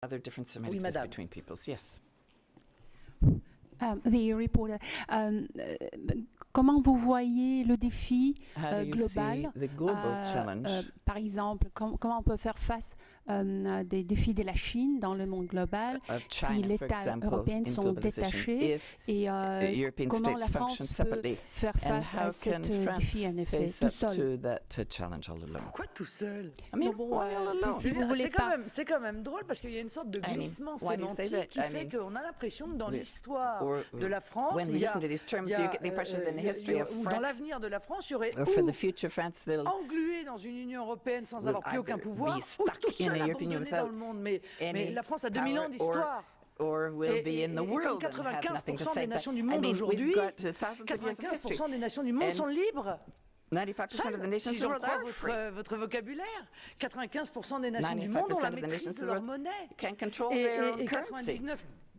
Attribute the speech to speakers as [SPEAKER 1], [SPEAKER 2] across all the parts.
[SPEAKER 1] other differences might
[SPEAKER 2] Oui,
[SPEAKER 1] exist
[SPEAKER 2] madame.
[SPEAKER 1] between peoples. Yes.
[SPEAKER 3] The reporter, comment vous voyez le défi
[SPEAKER 1] How do you
[SPEAKER 3] global,
[SPEAKER 1] see the global challenge?
[SPEAKER 3] par exemple, comment on peut faire face à des défis de la Chine dans le monde global
[SPEAKER 1] Of
[SPEAKER 3] si
[SPEAKER 1] China,
[SPEAKER 3] les
[SPEAKER 1] for
[SPEAKER 3] États
[SPEAKER 1] example,
[SPEAKER 3] européens
[SPEAKER 1] in
[SPEAKER 3] sont
[SPEAKER 1] globalization,
[SPEAKER 3] détachés
[SPEAKER 1] if
[SPEAKER 3] et
[SPEAKER 1] European
[SPEAKER 3] comment
[SPEAKER 1] states
[SPEAKER 3] la
[SPEAKER 1] function
[SPEAKER 3] France peut
[SPEAKER 1] separately,
[SPEAKER 3] faire
[SPEAKER 1] and
[SPEAKER 3] face à
[SPEAKER 1] how
[SPEAKER 3] cet
[SPEAKER 1] can France
[SPEAKER 3] défi en effet
[SPEAKER 1] face
[SPEAKER 3] tout
[SPEAKER 1] up
[SPEAKER 3] seul.
[SPEAKER 1] to that challenge all alone?
[SPEAKER 2] Pourquoi tout seul?
[SPEAKER 1] I mean,
[SPEAKER 3] Non, bon,
[SPEAKER 1] why all alone?
[SPEAKER 3] si vous voulez pas.
[SPEAKER 2] C'est quand même drôle parce qu'il y a une sorte de
[SPEAKER 1] I mean,
[SPEAKER 2] glissement
[SPEAKER 1] why do you say
[SPEAKER 2] sémantique
[SPEAKER 1] that?
[SPEAKER 2] qui
[SPEAKER 1] I
[SPEAKER 2] fait
[SPEAKER 1] mean,
[SPEAKER 2] qu'on a l'impression que dans
[SPEAKER 1] we-
[SPEAKER 2] l'histoire
[SPEAKER 1] or
[SPEAKER 2] de la France,
[SPEAKER 1] when we
[SPEAKER 2] il y a,
[SPEAKER 1] listen to these terms,
[SPEAKER 2] il y a,
[SPEAKER 1] you get the impression that in the history of
[SPEAKER 2] ou dans
[SPEAKER 1] France,
[SPEAKER 2] l'avenir de la France, il y aurait
[SPEAKER 1] or for
[SPEAKER 2] ou
[SPEAKER 1] the future France, they'll
[SPEAKER 2] englué dans une Union européenne sans
[SPEAKER 1] will
[SPEAKER 2] avoir plus aucun
[SPEAKER 1] either
[SPEAKER 2] pouvoir,
[SPEAKER 1] be
[SPEAKER 2] ou
[SPEAKER 1] stuck
[SPEAKER 2] tout
[SPEAKER 1] in
[SPEAKER 2] seul
[SPEAKER 1] the European Union
[SPEAKER 2] abandonné dans le
[SPEAKER 1] without
[SPEAKER 2] monde. Mais
[SPEAKER 1] any
[SPEAKER 2] la France a 2000 ans
[SPEAKER 1] power,
[SPEAKER 2] d'histoire.
[SPEAKER 1] or will be in the
[SPEAKER 2] Et comme
[SPEAKER 1] world and have nothing to
[SPEAKER 2] 95%
[SPEAKER 1] say.
[SPEAKER 2] des
[SPEAKER 1] But,
[SPEAKER 2] nations du
[SPEAKER 1] I
[SPEAKER 2] monde
[SPEAKER 1] mean,
[SPEAKER 2] aujourd'hui,
[SPEAKER 1] we've got thousands of years of history.
[SPEAKER 2] 95% des nations du monde
[SPEAKER 1] And
[SPEAKER 2] sont libres.
[SPEAKER 1] 95% of the nations
[SPEAKER 2] Si
[SPEAKER 1] of the
[SPEAKER 2] j'en
[SPEAKER 1] world
[SPEAKER 2] crois
[SPEAKER 1] are free.
[SPEAKER 2] votre vocabulaire, 95% des nations du monde ont
[SPEAKER 1] 95%
[SPEAKER 2] la
[SPEAKER 1] of the
[SPEAKER 2] maîtrise
[SPEAKER 1] nations
[SPEAKER 2] de
[SPEAKER 1] of the
[SPEAKER 2] leur
[SPEAKER 1] world
[SPEAKER 2] monnaie.
[SPEAKER 1] can control
[SPEAKER 2] Et
[SPEAKER 1] their currency.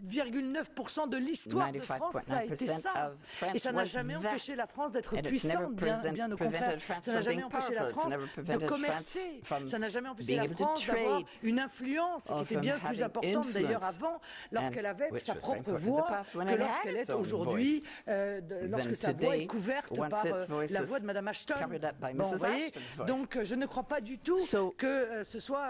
[SPEAKER 2] 99,9% de l'histoire de France, ça a été ça.
[SPEAKER 1] 95.9% of France
[SPEAKER 2] Et ça n'a
[SPEAKER 1] was
[SPEAKER 2] jamais
[SPEAKER 1] that.
[SPEAKER 2] empêché la France d'être
[SPEAKER 1] And it's
[SPEAKER 2] puissante,
[SPEAKER 1] never
[SPEAKER 2] bien au
[SPEAKER 1] prevented
[SPEAKER 2] contraire.
[SPEAKER 1] France
[SPEAKER 2] Ça n'a
[SPEAKER 1] from
[SPEAKER 2] jamais
[SPEAKER 1] being
[SPEAKER 2] empêché la
[SPEAKER 1] powerful. It's
[SPEAKER 2] France
[SPEAKER 1] never
[SPEAKER 2] de
[SPEAKER 1] prevented
[SPEAKER 2] commercer.
[SPEAKER 1] France from
[SPEAKER 2] Ça n'a jamais empêché
[SPEAKER 1] being
[SPEAKER 2] la
[SPEAKER 1] able to
[SPEAKER 2] France d'avoir
[SPEAKER 1] trade,
[SPEAKER 2] une influence qui
[SPEAKER 1] or
[SPEAKER 2] était
[SPEAKER 1] from
[SPEAKER 2] bien plus
[SPEAKER 1] having
[SPEAKER 2] importante d'ailleurs
[SPEAKER 1] influence,
[SPEAKER 2] avant, lorsqu'elle
[SPEAKER 1] and
[SPEAKER 2] avait
[SPEAKER 1] which
[SPEAKER 2] sa
[SPEAKER 1] was very
[SPEAKER 2] propre
[SPEAKER 1] important in the
[SPEAKER 2] voix,
[SPEAKER 1] past when
[SPEAKER 2] que
[SPEAKER 1] it had
[SPEAKER 2] lorsqu'elle
[SPEAKER 1] its
[SPEAKER 2] est
[SPEAKER 1] own
[SPEAKER 2] aujourd'hui, lorsque
[SPEAKER 1] Then
[SPEAKER 2] sa voix est
[SPEAKER 1] today,
[SPEAKER 2] couverte
[SPEAKER 1] once
[SPEAKER 2] par
[SPEAKER 1] its voice
[SPEAKER 2] la
[SPEAKER 1] is
[SPEAKER 2] voix de Madame Ashton.
[SPEAKER 1] covered up by
[SPEAKER 2] Bon,
[SPEAKER 1] Mrs.
[SPEAKER 2] vous voyez,
[SPEAKER 1] Ashton's voice.
[SPEAKER 2] donc je ne crois pas du tout
[SPEAKER 1] So-
[SPEAKER 2] que ce soit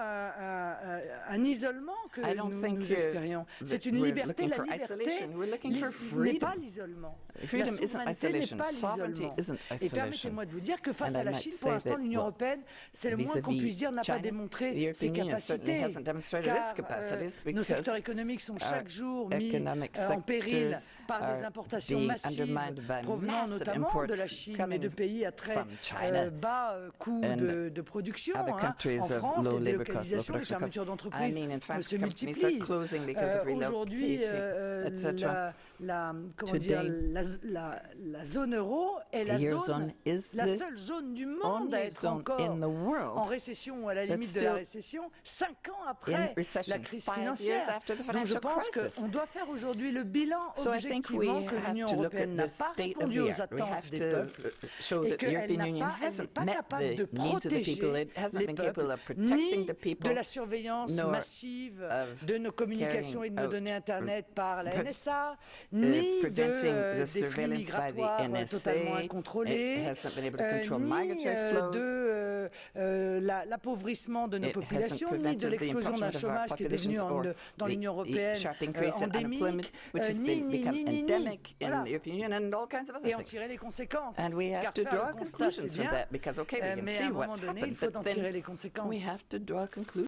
[SPEAKER 2] un isolement que
[SPEAKER 1] I don't think
[SPEAKER 2] nous espérions. C'est une
[SPEAKER 1] we're
[SPEAKER 2] liberté.
[SPEAKER 1] looking
[SPEAKER 2] La
[SPEAKER 1] for
[SPEAKER 2] liberté
[SPEAKER 1] isolation. We're looking for
[SPEAKER 2] n'est
[SPEAKER 1] freedom.
[SPEAKER 2] pas l'isolement. La
[SPEAKER 1] Freedom isn't
[SPEAKER 2] souveraineté n'est
[SPEAKER 1] isolation.
[SPEAKER 2] pas
[SPEAKER 1] Sovereignty
[SPEAKER 2] l'isolement.
[SPEAKER 1] isn't
[SPEAKER 2] Et
[SPEAKER 1] isolation.
[SPEAKER 2] permettez-moi de vous dire que face
[SPEAKER 1] And
[SPEAKER 2] à
[SPEAKER 1] I
[SPEAKER 2] la
[SPEAKER 1] might
[SPEAKER 2] Chine,
[SPEAKER 1] say
[SPEAKER 2] pour l'instant,
[SPEAKER 1] that,
[SPEAKER 2] l'Union
[SPEAKER 1] well,
[SPEAKER 2] européenne, c'est le moins qu'on
[SPEAKER 1] vis-à-vis
[SPEAKER 2] puisse dire, n'a pas
[SPEAKER 1] China,
[SPEAKER 2] démontré
[SPEAKER 1] the
[SPEAKER 2] ses
[SPEAKER 1] European Union certainly
[SPEAKER 2] capacités.
[SPEAKER 1] hasn't demonstrated
[SPEAKER 2] Car
[SPEAKER 1] its capacities
[SPEAKER 2] nos
[SPEAKER 1] because
[SPEAKER 2] secteurs économiques sont chaque
[SPEAKER 1] our
[SPEAKER 2] jour mis
[SPEAKER 1] economic
[SPEAKER 2] en péril
[SPEAKER 1] sectors
[SPEAKER 2] par des
[SPEAKER 1] are
[SPEAKER 2] importations
[SPEAKER 1] being
[SPEAKER 2] massives
[SPEAKER 1] undermined by
[SPEAKER 2] provenant
[SPEAKER 1] massive
[SPEAKER 2] notamment de la
[SPEAKER 1] imports
[SPEAKER 2] Chine, mais de
[SPEAKER 1] coming
[SPEAKER 2] pays à très
[SPEAKER 1] from China
[SPEAKER 2] bas coût
[SPEAKER 1] and
[SPEAKER 2] de production.
[SPEAKER 1] other countries
[SPEAKER 2] En
[SPEAKER 1] of
[SPEAKER 2] France,
[SPEAKER 1] low
[SPEAKER 2] les
[SPEAKER 1] labor costs, low
[SPEAKER 2] délocalisations, les
[SPEAKER 1] production costs.
[SPEAKER 2] fermetures d'entreprises
[SPEAKER 1] I mean, in fact,
[SPEAKER 2] se
[SPEAKER 1] companies are
[SPEAKER 2] multiplient.
[SPEAKER 1] closing because of
[SPEAKER 2] Aujourd'hui,
[SPEAKER 1] relocating, etc.
[SPEAKER 2] comment dire,
[SPEAKER 1] Today,
[SPEAKER 2] la zone euro est la
[SPEAKER 1] Eurozone is
[SPEAKER 2] la
[SPEAKER 1] the
[SPEAKER 2] seule zone du monde à
[SPEAKER 1] only
[SPEAKER 2] être
[SPEAKER 1] zone
[SPEAKER 2] encore
[SPEAKER 1] in the world
[SPEAKER 2] en récession ou à la
[SPEAKER 1] that's
[SPEAKER 2] limite de la
[SPEAKER 1] still
[SPEAKER 2] récession, 5 ans
[SPEAKER 1] in
[SPEAKER 2] après
[SPEAKER 1] recession,
[SPEAKER 2] la crise
[SPEAKER 1] 5 years
[SPEAKER 2] financière.
[SPEAKER 1] after the
[SPEAKER 2] Donc je
[SPEAKER 1] financial
[SPEAKER 2] pense
[SPEAKER 1] crisis.
[SPEAKER 2] qu'on doit faire aujourd'hui le bilan
[SPEAKER 1] So I think
[SPEAKER 2] objectivement
[SPEAKER 1] we
[SPEAKER 2] que
[SPEAKER 1] have
[SPEAKER 2] l'Union
[SPEAKER 1] to look
[SPEAKER 2] européenne
[SPEAKER 1] at
[SPEAKER 2] n'a
[SPEAKER 1] the
[SPEAKER 2] pas
[SPEAKER 1] state of
[SPEAKER 2] répondu
[SPEAKER 1] the
[SPEAKER 2] aux
[SPEAKER 1] art. We
[SPEAKER 2] attentes
[SPEAKER 1] have
[SPEAKER 2] des
[SPEAKER 1] to
[SPEAKER 2] peuples
[SPEAKER 1] show
[SPEAKER 2] et
[SPEAKER 1] that the
[SPEAKER 2] qu'elle
[SPEAKER 1] European Union
[SPEAKER 2] n'est
[SPEAKER 1] hasn't
[SPEAKER 2] pas
[SPEAKER 1] met
[SPEAKER 2] capable de
[SPEAKER 1] the needs of the people,
[SPEAKER 2] protéger
[SPEAKER 1] it hasn't
[SPEAKER 2] les
[SPEAKER 1] been capable
[SPEAKER 2] peuples,
[SPEAKER 1] of protecting
[SPEAKER 2] ni
[SPEAKER 1] the people,
[SPEAKER 2] de la surveillance
[SPEAKER 1] nor
[SPEAKER 2] massive
[SPEAKER 1] of
[SPEAKER 2] de nos communications et de nos
[SPEAKER 1] carrying
[SPEAKER 2] données Internet par la
[SPEAKER 1] pre-
[SPEAKER 2] NSA, ni
[SPEAKER 1] preventing the
[SPEAKER 2] des flux
[SPEAKER 1] surveillance by the
[SPEAKER 2] migratoires
[SPEAKER 1] NSA.
[SPEAKER 2] totalement incontrôlés,
[SPEAKER 1] It hasn't been able to control
[SPEAKER 2] ni
[SPEAKER 1] migratory flows.
[SPEAKER 2] de l'appauvrissement de nos
[SPEAKER 1] It hasn't
[SPEAKER 2] populations, ni de
[SPEAKER 1] prevented the
[SPEAKER 2] l'explosion d'un
[SPEAKER 1] encroachment of our
[SPEAKER 2] chômage qui est devenu
[SPEAKER 1] populations or
[SPEAKER 2] dans
[SPEAKER 1] the
[SPEAKER 2] l'Union européenne
[SPEAKER 1] sharp increase in
[SPEAKER 2] endémique,
[SPEAKER 1] unemployment, which has become endemic in
[SPEAKER 2] Voilà.
[SPEAKER 1] the European Union and all kinds of other
[SPEAKER 2] Et en
[SPEAKER 1] things.
[SPEAKER 2] tirer les conséquences.
[SPEAKER 1] And we have
[SPEAKER 2] Car
[SPEAKER 1] to
[SPEAKER 2] faire
[SPEAKER 1] draw
[SPEAKER 2] le constat,
[SPEAKER 1] conclusions
[SPEAKER 2] c'est
[SPEAKER 1] from
[SPEAKER 2] bien,
[SPEAKER 1] that because, okay, we can
[SPEAKER 2] mais à
[SPEAKER 1] see
[SPEAKER 2] un moment
[SPEAKER 1] what's
[SPEAKER 2] donné, il
[SPEAKER 1] happened,
[SPEAKER 2] faut
[SPEAKER 1] but
[SPEAKER 2] en
[SPEAKER 1] then
[SPEAKER 2] tirer les conséquences.
[SPEAKER 1] we have to draw conclusions.